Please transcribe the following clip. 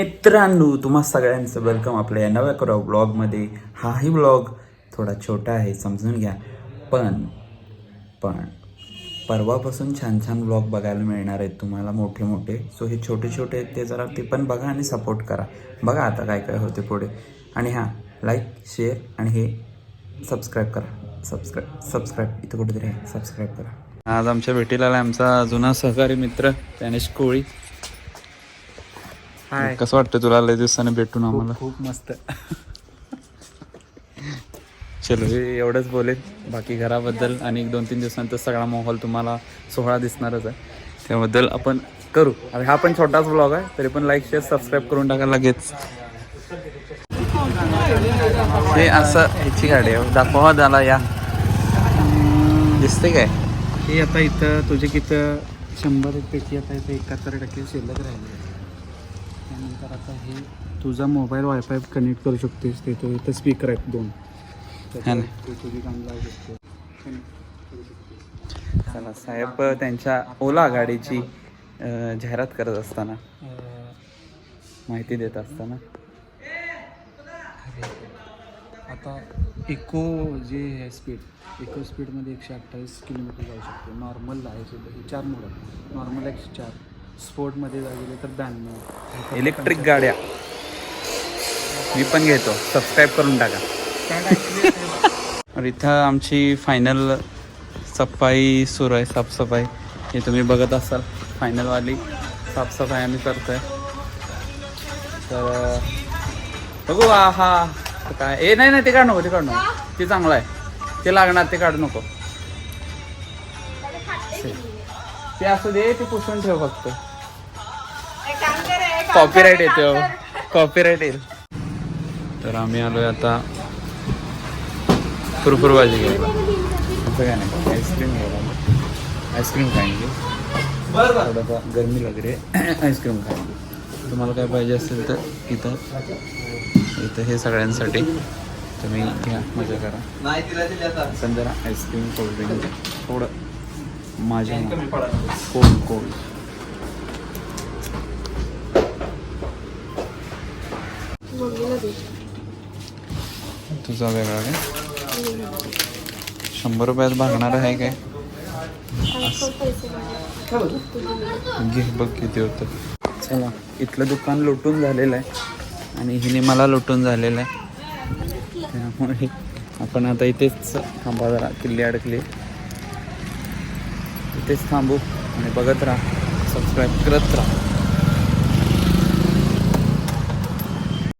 मित्रांनो, तुम्हा सगळ्यांचं वेलकम आपल्या या नव्या ब्लॉगमध्ये. हाही ब्लॉग थोडा छोटा आहे, समजून घ्या. पण परवापासून छान छान ब्लॉग बघायला मिळणार आहेत तुम्हाला, मोठे मोठे. सो हे छोटे छोटे आहेत ते जरा ते पण बघा आणि सपोर्ट करा. बघा आता काय काय होते पुढे. आणि हां, लाईक, शेअर आणि हे सबस्क्राईब करा. सबस्क्राईब इथं कुठेतरी आहे, सबस्क्राईब करा. आज आमच्या भेटीला आला आमचा जुना सहकारी मित्र ज्ञानेश कोळी. हाय, कसं वाटतं तुला लय दिवसाने भेटून आम्हाला? खूप मस्त. चलो, हे एवढंच बोलेल. बाकी घराबद्दल आणि 2-3 दिवसानंतर सगळा माहोल तुम्हाला सोहळा दिसणारच आहे, त्याबद्दल आपण करू. आणि हा पण छोटाच ब्लॉग आहे, तरी पण लाईक, शेअर, सबस्क्राईब करून टाका लगेच. हे असं ह्याची गाडी आहे, दाखवा त्याला. या दिसते काय? हे आता इथं तुझे किती 100 पैकी आता इथे 71% शिल्लक राहिले. त्यानंतर आता हे तुझा मोबाईल वायफाय कनेक्ट करू शकतेस. ते तो इथं स्पीकर आहेत 2, तुझी गाणी लावू शकते. चला साहेब, त्यांच्या ओला गाडीची जाहिरात करत असताना, माहिती देत असताना, आता इको जे आहे इको स्पीडमध्ये 128 किलोमीटर जाऊ शकते. नॉर्मल आहे सुद्धा, हे 4 मोड आहेत. नॉर्मल 104, स्पोर्टमध्ये गेले तर 92. इलेक्ट्रिक गाड्या मी पण घेतो, सबस्क्राईब करून टाका. और इथं आमची फायनल सफाई सुरू आहे, साफसफाई. हे तुम्ही बघत असाल, फायनलवाली साफसफाई आम्ही करतोय. तर बघू. हा काय, नाही ते काढ नको, ते चांगलं आहे, ते लागणार, ते काढू नको. ते असू दे, ते पुसून ठेव फक्त. कॉपीराईट येतो, कॉपीराईट येईल. तर आम्ही आलोय आता फुरफुर भाजी घ्यायला. असं काय नाही, आईस्क्रीम घ्यायला. आईस्क्रीम खाएंगे, थोडासा गरमी लग रही है, आईस्क्रीम खाएंगे. तुम्हाला काय पाहिजे असेल तर इथं हे सगळ्यांसाठी तुम्ही घ्या, मजा करा. पण जरा आईस्क्रीम, कोल्ड्रिंक थोडं माझ्या कोल्ड. तुझा वेगळा काय 100 रुपयात भागणार आहे काय? घे बघ किती होतं. चला, इथलं दुकान लुटून झालेलं आहे आणि हिने मला लुटून झालेलं आहे. त्यामुळे आपण आता इथेच थांबा, जरा किल्ली अडकली, इथेच थांबू आणि बघत राहा, सबस्क्राईब करत राहा.